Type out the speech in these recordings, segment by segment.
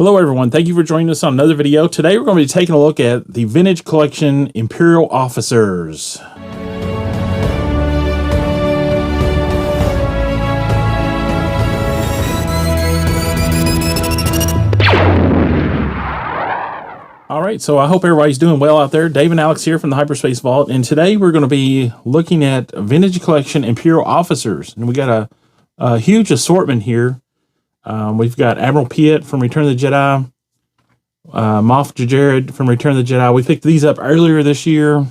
Hello everyone, thank you for joining us on another video. Today we're going to be taking a look at the Vintage Collection Imperial Officers. Alright, so I hope everybody's doing well out there. Dave and Alex here from the Hyperspace Vault, and today we're going to be looking at Vintage Collection Imperial Officers. And we got a huge assortment here. We've got Admiral Piett from Return of the Jedi, Moff Jer Jerrod from Return of the Jedi. We picked these up earlier this year.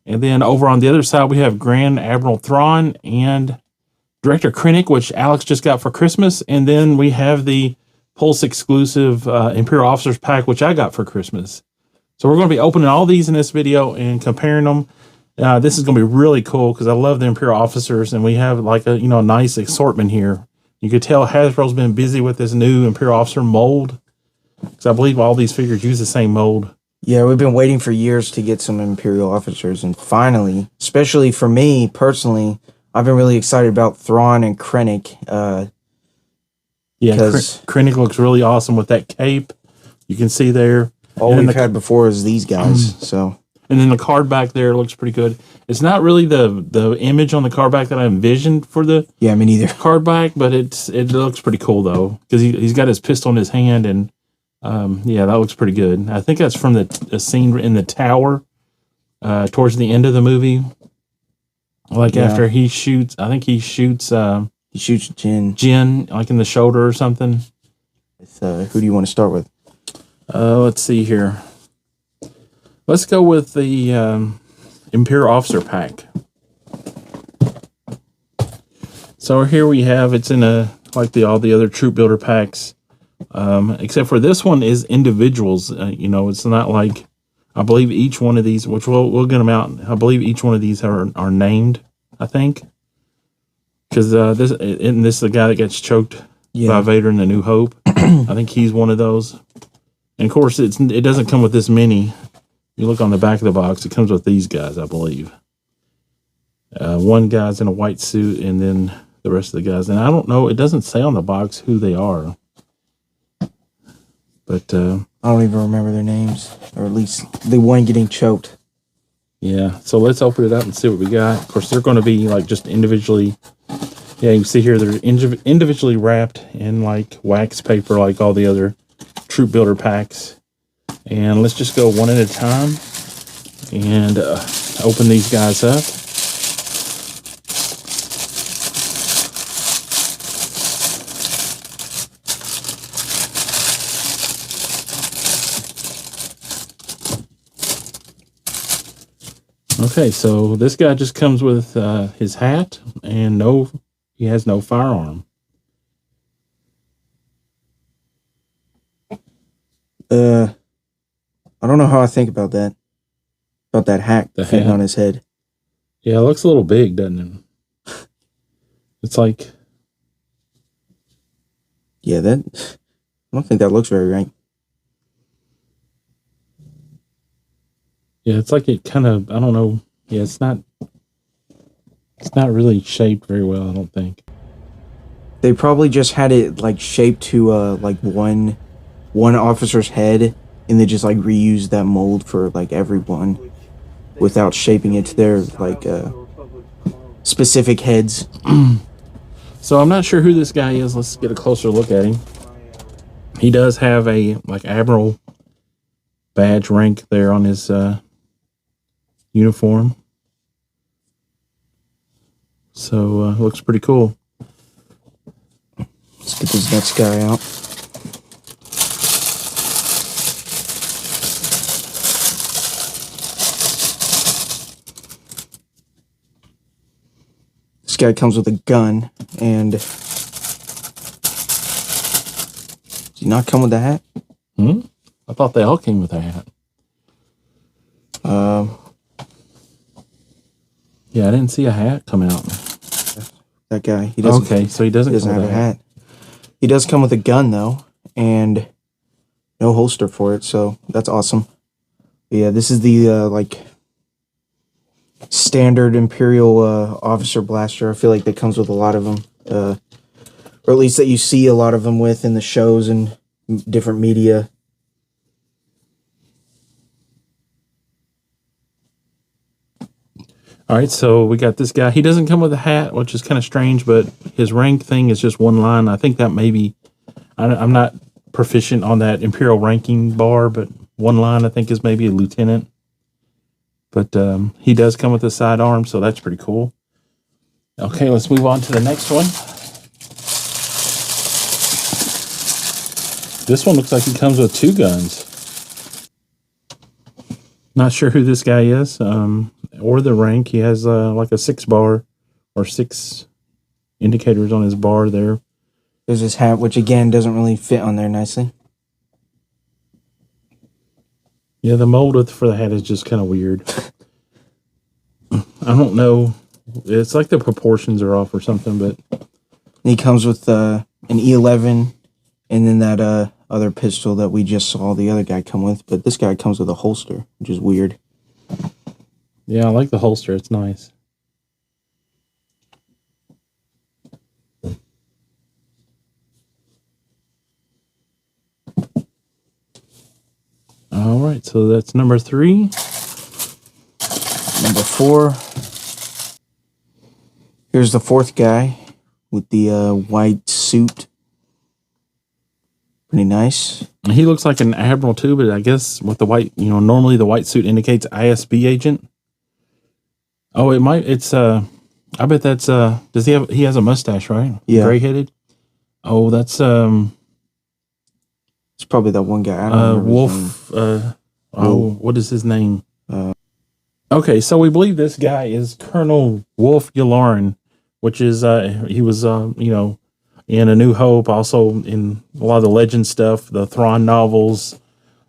And then over on the other side, we have Grand Admiral Thrawn and Director Krennic, which Alex just got for Christmas. And then we have the Pulse exclusive Imperial Officers pack, which I got for Christmas. So we're going to be opening all these in this video and comparing them. This is going to be really cool because I love the Imperial Officers, and we have like a nice assortment here. You could tell Hasbro's been busy with this new Imperial Officer mold, because I believe all these figures use the same mold. Yeah, we've been waiting for years to get some Imperial Officers, and finally, especially for me personally, I've been really excited about Thrawn and Krennic. Yeah, Krennic looks really awesome with that cape. You can see there. All we've had before is these guys. So, and then the card back there looks pretty good. It's not really the image on the card back that I envisioned for the me neither card back, but it looks pretty cool though, because he's got his pistol in his hand, and yeah, that looks pretty good. I think that's from the scene in the tower towards the end of the movie, after he shoots. I think he shoots. He shoots Jin, like in the shoulder or something. Who do you want to start with? Let's see here. Let's go with the Imperial Officer pack. So here we have, it's in all the other troop builder packs, except for this one is individuals. It's not like, I believe each one of these, which we'll get them out. I believe each one of these are named, I think. Because this is the guy that gets choked by Vader in the New Hope. I think he's one of those. And of course, it doesn't come with this many. You look on the back of the box, it comes with these guys, I believe. One guy's in a white suit, and then the rest of the guys. And I don't know, it doesn't say on the box who they are. But I don't even remember their names, or at least the one getting choked. Yeah, so let's open it up and see what we got. Of course, they're going to be like just individually. Yeah, you can see here they're individually wrapped in like wax paper, like all the other troop builder packs. And let's just go one at a time and open these guys up. Okay, so this guy just comes with his hat and he has no firearm. I don't know how I think about that. About that hat fitting on his head. Yeah, it looks a little big, doesn't it? It's like... Yeah, I don't think that looks very right. Yeah, it's like it kind of, I don't know. Yeah, it's not really shaped very well, I don't think. They probably just had it like shaped to like one officer's head, and they just like reused that mold for like everyone without shaping it to their like specific heads. So I'm not sure who this guy is. Let's get a closer look at him. He does have a like Admiral badge rank there on his uniform. So looks pretty cool. Let's get this next guy out. This guy comes with a gun, and does he not come with a hat? I thought they all came with a hat. Yeah, I didn't see a hat come out. That guy. He doesn't. Okay, so he doesn't have a hat. He does come with a gun though, and no holster for it. So that's awesome. But yeah, this is the like standard Imperial officer blaster. I feel like that comes with a lot of them, or at least that you see a lot of them with in the shows and different media. All right, so we got this guy. He doesn't come with a hat, which is kind of strange, but his rank thing is just one line. I think that maybe, I'm not proficient on that Imperial ranking bar, but one line I think is maybe a lieutenant. But he does come with a sidearm, so that's pretty cool. Okay, let's move on to the next one. This one looks like he comes with 2 guns. Not sure who this guy is, or the rank. He has like a 6 bar or 6 indicators on his bar there. There's his hat, which again doesn't really fit on there nicely. Yeah, the mold for the hat is just kind of weird. I don't know. It's like the proportions are off or something, but... He comes with an E11 and then that other pistol that we just saw the other guy come with. But this guy comes with a holster, which is weird. Yeah, I like the holster. It's nice. All right, so that's number 3. Number 4. Here's the 4th guy with the white suit. Pretty nice. He looks like an admiral too, but I guess with the white, normally the white suit indicates ISB agent. Oh, it might. It's I bet that's does he have? He has a mustache, right? Yeah. Gray headed. Oh, that's It's probably that one guy. I don't remember his name. Wolf. What is his name? Okay, so we believe this guy is Colonel Wullf Yularen, which is he was in A New Hope, also in a lot of the legend stuff, the Thrawn novels.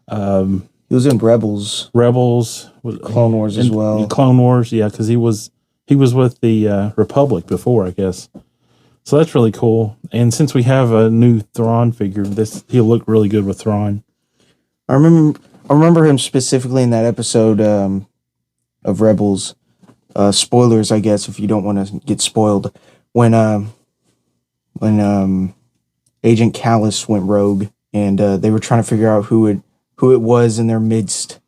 He was in Rebels, Clone Wars as well. Clone Wars, yeah, because he was with the Republic before, I guess. So that's really cool. And since we have a new Thrawn figure, he'll look really good with Thrawn. I remember him specifically in that episode of Rebels. Spoilers, I guess, if you don't want to get spoiled. When Agent Callus went rogue, and they were trying to figure out who it was in their midst.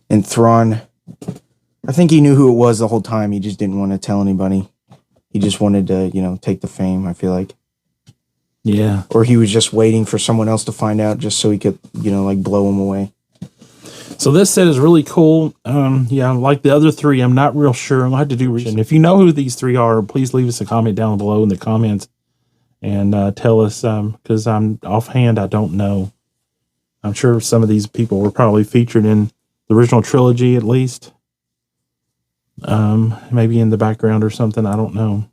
And Thrawn, I think he knew who it was the whole time. He just didn't want to tell anybody. He just wanted to, take the fame, I feel like. Yeah. Or he was just waiting for someone else to find out just so he could, blow him away. So this set is really cool. Yeah, like the other 3, I'm not real sure. I'll have to do research. And if you know who these 3 are, please leave us a comment down below in the comments and tell us, because I'm offhand, I don't know. I'm sure some of these people were probably featured in the original trilogy at least. Maybe in the background or something, I don't know.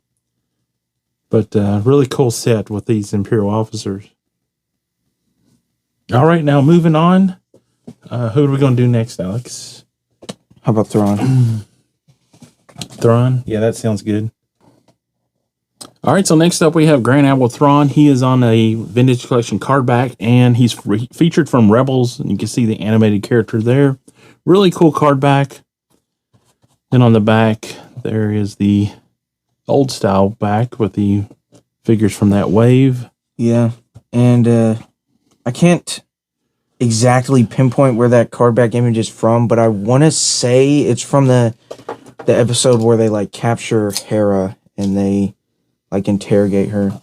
But really cool set with these Imperial officers. All right, now moving on. Who are we going to do next, Alex? How about Thrawn? Thrawn? Yeah, that sounds good. All right, so next up we have Grand Admiral Thrawn. He is on a Vintage Collection card back, and he's featured from Rebels, and you can see the animated character there. Really cool card back. Then on the back, there is the old style back with the figures from that wave. Yeah, and I can't exactly pinpoint where that card back image is from, but I want to say it's from the episode where they capture Hera and they interrogate her.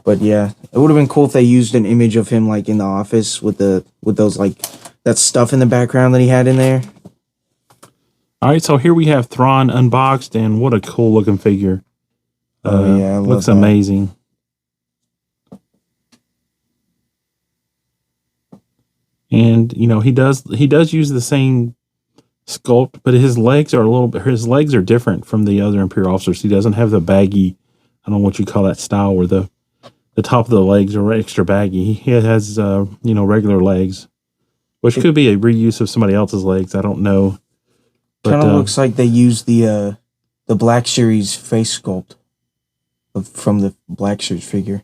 But yeah, it would have been cool if they used an image of him in the office with those that stuff in the background that he had in there. All right, so here we have Thrawn unboxed, and what a cool looking figure. Oh yeah, I love looks that. amazing. And he does use the same sculpt, but his legs are different from the other Imperial officers. He doesn't have the baggy, I don't know what you call that style, where the top of the legs are extra baggy. He has regular legs, which could be a reuse of somebody else's legs. I don't know. Kind of looks like they used the Black Series face sculpt from the Black Series figure.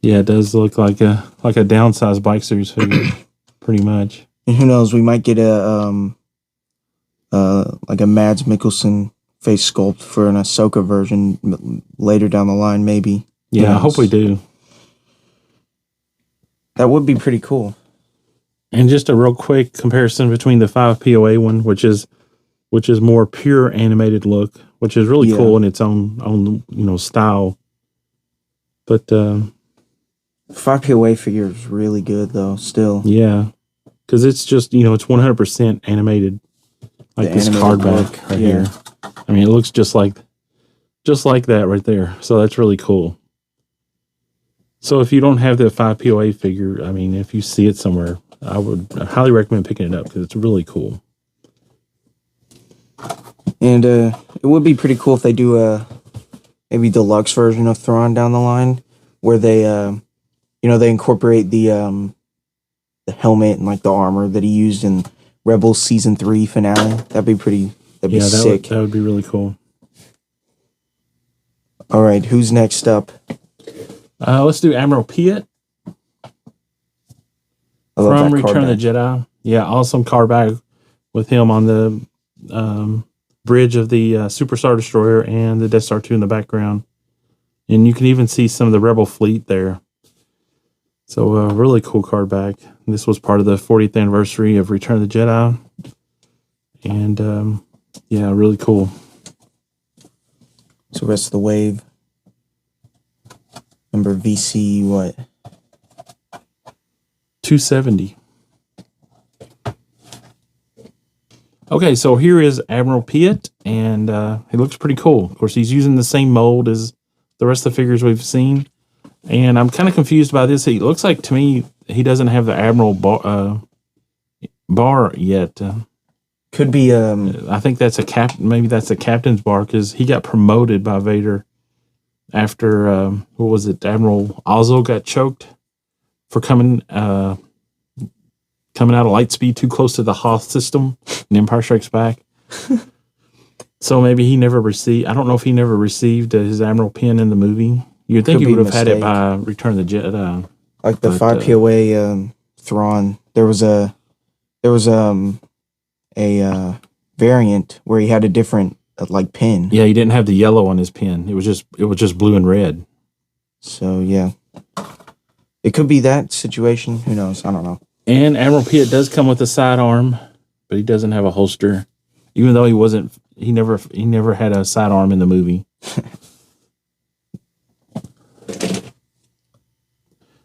Yeah, it does look like a downsized Black Series figure, pretty much. And who knows, we might get a Mads Mikkelsen face sculpt for an Ahsoka version later down the line, maybe. Yeah, I hope we do. That would be pretty cool. And just a real quick comparison between the 5 POA one, which is more pure animated look, which is really cool in its own style. But 5 POA figure is really good though. Still, yeah, because it's just it's 100% animated, like this card back right here. I mean, it looks just like that right there. So that's really cool. So if you don't have the 5 POA figure, I mean, if you see it somewhere, I would highly recommend picking it up because it's really cool. And it would be pretty cool if they do a maybe deluxe version of Thrawn down the line, where they they incorporate the helmet and like the armor that he used in Rebels Season 3 finale. That'd be sick. That would be really cool. All right, who's next up? Let's do Admiral Piett from Return of the Jedi. Yeah, awesome card back with him on the bridge of the Super Star Destroyer and the Death Star 2 in the background. And you can even see some of the Rebel fleet there. So a really cool card back. This was part of the 40th anniversary of Return of the Jedi. And yeah, really cool. So rest of the wave. Number VC what? 270. Okay, so here is Admiral Piett, and he looks pretty cool. Of course, he's using the same mold as the rest of the figures we've seen. And I'm kind of confused by this. He looks like, to me, he doesn't have the Admiral bar yet. Could be. I think that's maybe that's a captain's bar, because he got promoted by Vader after, what was it, Admiral Ozzel got choked for coming out of light speed too close to the Hoth system in Empire Strikes Back. So maybe he never received, I don't know if he never received his Admiral pin in the movie. You'd think he would have had it by Return of the Jedi. Like the 5 POA Thrawn, there was a variant where he had a different like pin. Yeah, he didn't have the yellow on his pin. It was just blue and red. So yeah, it could be that situation. Who knows? I don't know. And Admiral Piett does come with a sidearm, but he doesn't have a holster, even though he never had a sidearm in the movie.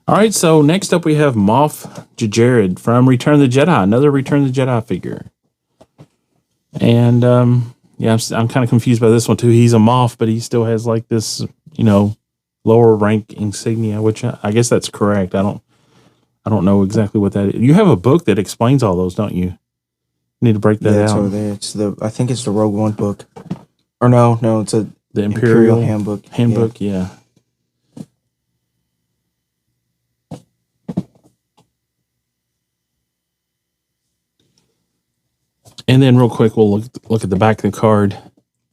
All right, so next up we have Moff Jer Jerrod from Return of the Jedi, another Return of the Jedi figure. And yeah, I'm kind of confused by this one too. He's a Moff, but he still has like this, lower rank insignia, which I guess that's correct. I don't know exactly what that is. You have a book that explains all those, don't you? You need to break that out. It's over there. I think it's the Rogue One book. Or no, it's the Imperial handbook. Handbook, yeah. And then real quick, we'll look at the back of the card.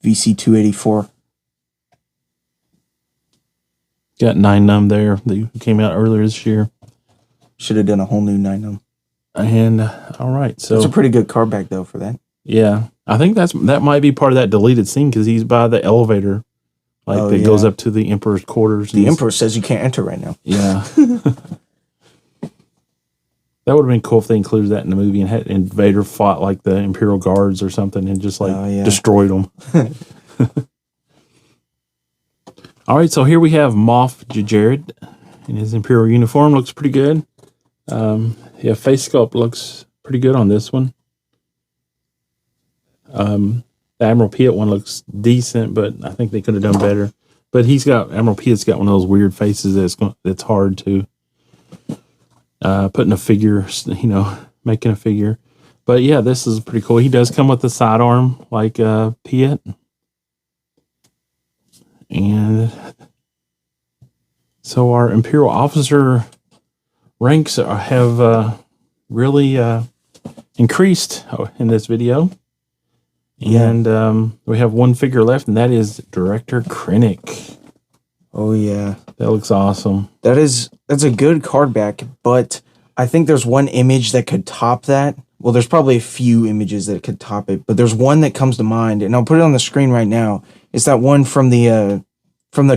VC 284. Got 9-num there that came out earlier this year. Should have done a whole new 9-num. And all right, so it's a pretty good card back though for that. Yeah, I think that might be part of that deleted scene, because he's by the elevator, goes up to the Emperor's quarters. The Emperor says you can't enter right now. Yeah. That would have been cool if they included that in the movie, and Vader fought like the Imperial guards or something and just destroyed them. All right, so here we have Moff Jer Jerrod in his Imperial uniform. Looks pretty good. Yeah, face sculpt looks pretty good on this one. The Admiral Piett one looks decent, but I think they could have done better. But Admiral Piett's got one of those weird faces that's hard to putting a figure, making a figure. But yeah, this is pretty cool. He does come with a sidearm like Piett. And so our Imperial officer ranks have really increased in this video. And we have one figure left, and that is Director Krennic. Oh yeah, that looks awesome. That's a good card back, but I think there's one image that could top that. Well, there's probably a few images that could top it, but there's one that comes to mind, and I'll put it on the screen right now. It's that one from the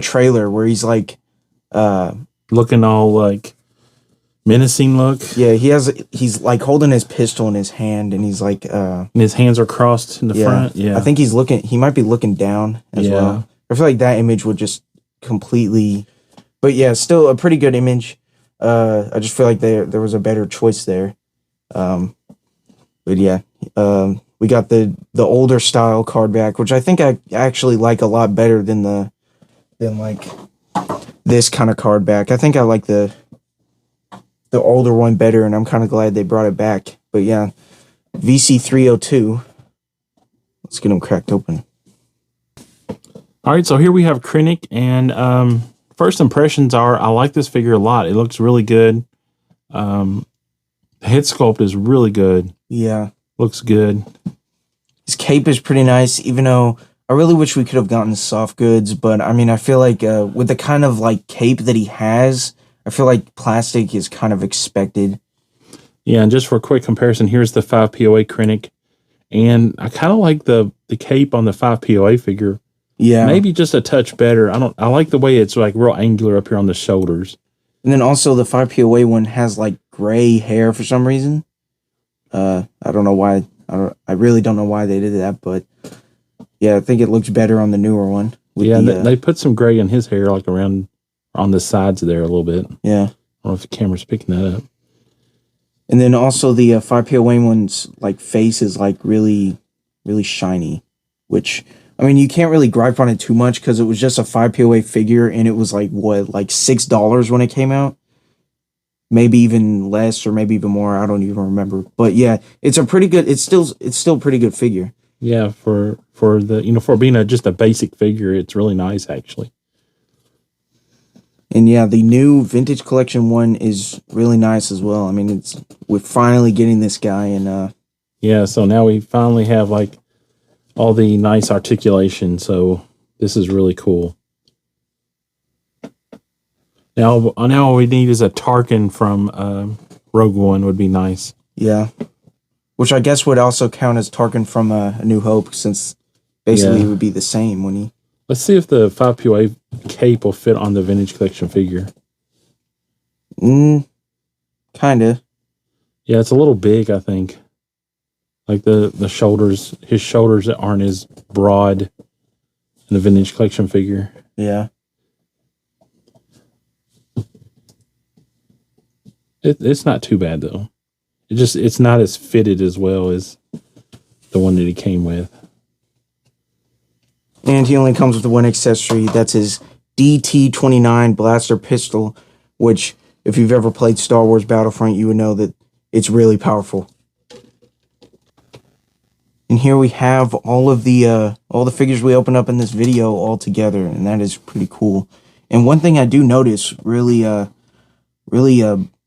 trailer where he's like looking all like menacing look. Yeah, he's like holding his pistol in his hand, and he's like And his hands are crossed in the front. Yeah. I think he might be looking down as well. I feel like that image would just completely, but yeah, still a pretty good image. I just feel like there was a better choice there. But yeah, we got the older style card back, which I think I actually like a lot better than like this kind of card back. I think I like the older one better, and I'm kind of glad they brought it back. But yeah, VC302. Let's get them cracked open. All right, so here we have Krennic, and first impressions are I like this figure a lot. It looks really good. The head sculpt is really good. Yeah. Looks good. His cape is pretty nice, even though I really wish we could have gotten soft goods. But I mean, I feel like with the kind of like cape that he has, I feel like plastic is kind of expected. Yeah, and just for a quick comparison, here's the 5 POA Krennic. And I kind of like the cape on the 5 POA figure. Yeah. Maybe just a touch better. I like the way it's like real angular up here on the shoulders. And then also the 5 POA one has like gray hair for some reason. I don't know why. I really don't know why they did that, but yeah, I think it looks better on the newer one. Yeah, they put some gray in his hair, like around on the sides there a little bit. Yeah. I don't know if the camera's picking that up. And then also the 5 POA one's like face is like really, really shiny, which I mean you can't really gripe on it too much because it was just a 5 POA figure and it was like what, like $6 when it came out, maybe even less or maybe even more. I don't even remember, but yeah, it's a pretty good. It's still a pretty good figure. Yeah, for the for being just a basic figure, it's really nice actually. And yeah, the new vintage collection one is really nice as well. I mean, we're finally getting this guy, and yeah. So now we finally have like all the nice articulation. So this is really cool. Now all we need is a Tarkin from Rogue One would be nice. Yeah, which I guess would also count as Tarkin from A New Hope, since basically it would be the same when he. Let's see if the 5 POA cape will fit on the vintage collection figure. Kinda. Yeah, it's a little big, I think. Like the shoulders, his shoulders aren't as broad in the vintage collection figure. Yeah. It's not too bad though. It's not as fitted as well as the one that he came with. And he only comes with one accessory. That's his DT-29 blaster pistol, which, if you've ever played Star Wars Battlefront, you would know that it's really powerful. And here we have all the figures we opened up in this video all together, and that is pretty cool. And one thing I do notice really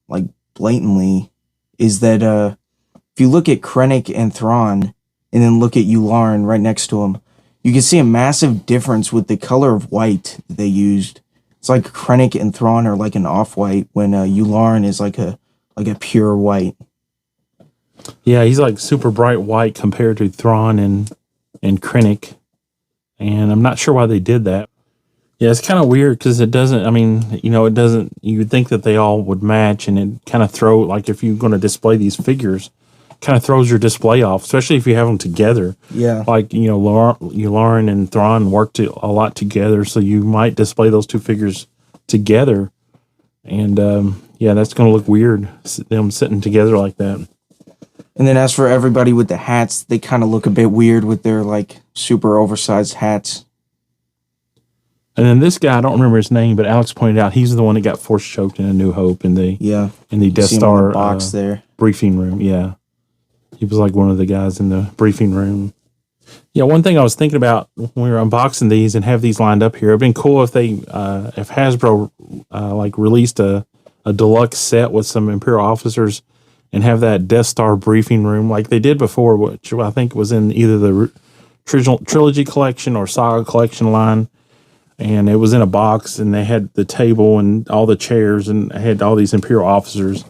like blatantly is that if you look at Krennic and Thrawn, and then look at Yularen right next to him, you can see a massive difference with the color of white they used. It's like Krennic and Thrawn are like an off-white, when Yularen is like a pure white. Yeah, he's like super bright white compared to Thrawn and Krennic. And I'm not sure why they did that. Yeah, it's kind of weird because it doesn't, I mean, it doesn't, you would think that they all would match, and it kind of throw, like if you're going to display these figures, kind of throws your display off, especially if you have them together. Yeah. Like, Yularen and Thrawn worked a lot together, so you might display those two figures together. And, yeah, that's going to look weird, them sitting together like that. And then as for everybody with the hats, they kind of look a bit weird with their, like, super oversized hats. And then this guy, I don't remember his name, but Alex pointed out he's the one that got force choked in A New Hope in the Death Star box there. Briefing room. Yeah. He was like one of the guys in the briefing room. Yeah, one thing I was thinking about when we were unboxing these and have these lined up here, it'd been cool if if Hasbro like released a deluxe set with some Imperial officers and have that Death Star briefing room like they did before, which I think was in either the trilogy collection or saga collection line. And it was in a box, and they had the table and all the chairs, and had all these Imperial officers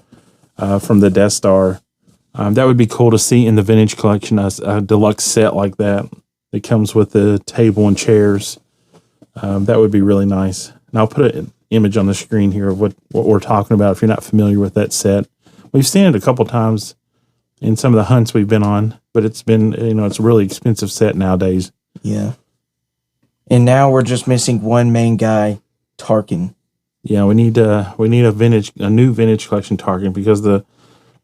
from the Death Star. That would be cool to see in the vintage collection, a deluxe set like that. It comes with the table and chairs. That would be really nice. And I'll put image on the screen here of what we're talking about. If you're not familiar with that set, we've seen it a couple times in some of the hunts we've been on, but it's been, it's a really expensive set nowadays. Yeah. And now we're just missing one main guy, Tarkin. Yeah, we need a new vintage collection Tarkin, because the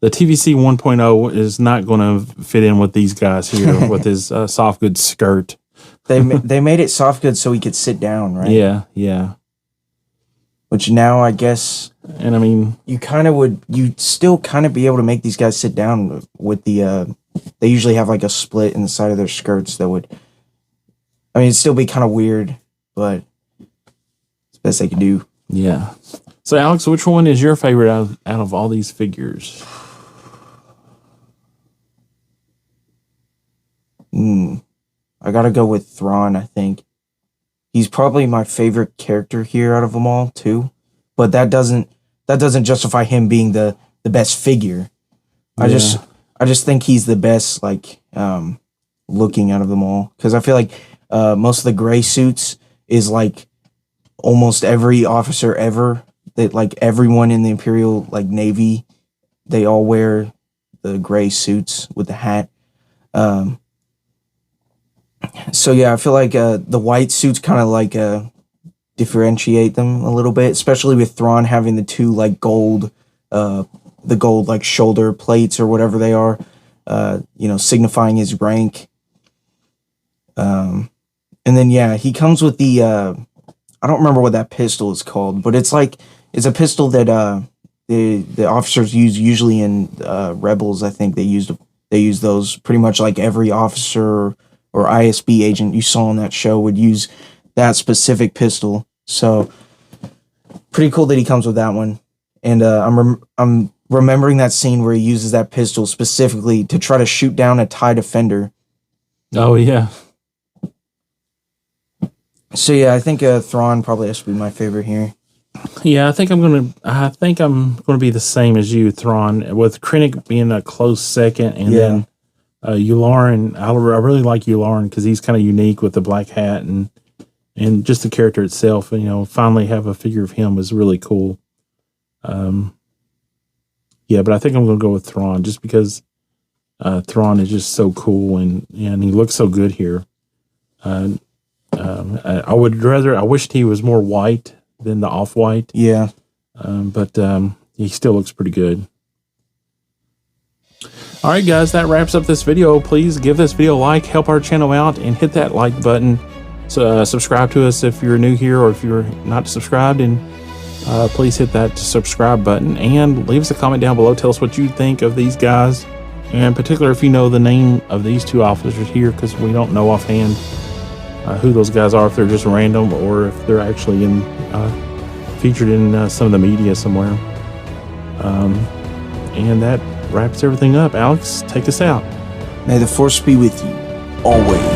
TVC 1.0 is not going to fit in with these guys here with his soft goods skirt. They made it soft goods so he could sit down, right? Yeah. Which now I guess, and I mean, you'd still kind of be able to make these guys sit down with the. They usually have like a split in the side of their skirts that would. I mean, it'd still be kind of weird, but it's the best they can do. Yeah. So, Alex, which one is your favorite out of all these figures? I gotta go with Thrawn, I think. He's probably my favorite character here out of them all, too. But that doesn't justify him being the best figure. Yeah. I just think he's the best, like, looking out of them all. Because I feel like most of the gray suits is like almost every officer ever. That, like, everyone in the Imperial, like, Navy, they all wear the gray suits with the hat. So yeah, I feel like the white suits kind of like differentiate them a little bit, especially with Thrawn having the two like gold, the gold like shoulder plates or whatever they are, signifying his rank. And then yeah, he comes with the I don't remember what that pistol is called, but it's a pistol that the officers use usually in Rebels. I think they use those pretty much, like every officer or ISB agent you saw on that show would use that specific pistol. So pretty cool that he comes with that one. And I'm remembering that scene where he uses that pistol specifically to try to shoot down a TIE Defender. Oh yeah. So yeah, I think Thrawn probably has to be my favorite here. Yeah, I think I'm gonna be the same as you, Thrawn, with Krennic being a close second, and then Yularen. I really like Yularen because he's kind of unique with the black hat and just the character itself. And finally have a figure of him was really cool. Yeah, but I think I'm gonna go with Thrawn just because Thrawn is just so cool and he looks so good here. I wished he was more white than the off-white. Yeah. But he still looks pretty good. All right, guys, that wraps up this video. Please give this video a like, help our channel out, and hit that like button. So subscribe to us if you're new here, or if you're not subscribed, and please hit that subscribe button and leave us a comment down below. Tell us what you think of these guys, and in particular if you know the name of these two officers here, because we don't know offhand who those guys are, if they're just random or if they're actually featured in some of the media somewhere. And that wraps everything up. Alex, take us out. May the Force be with you always.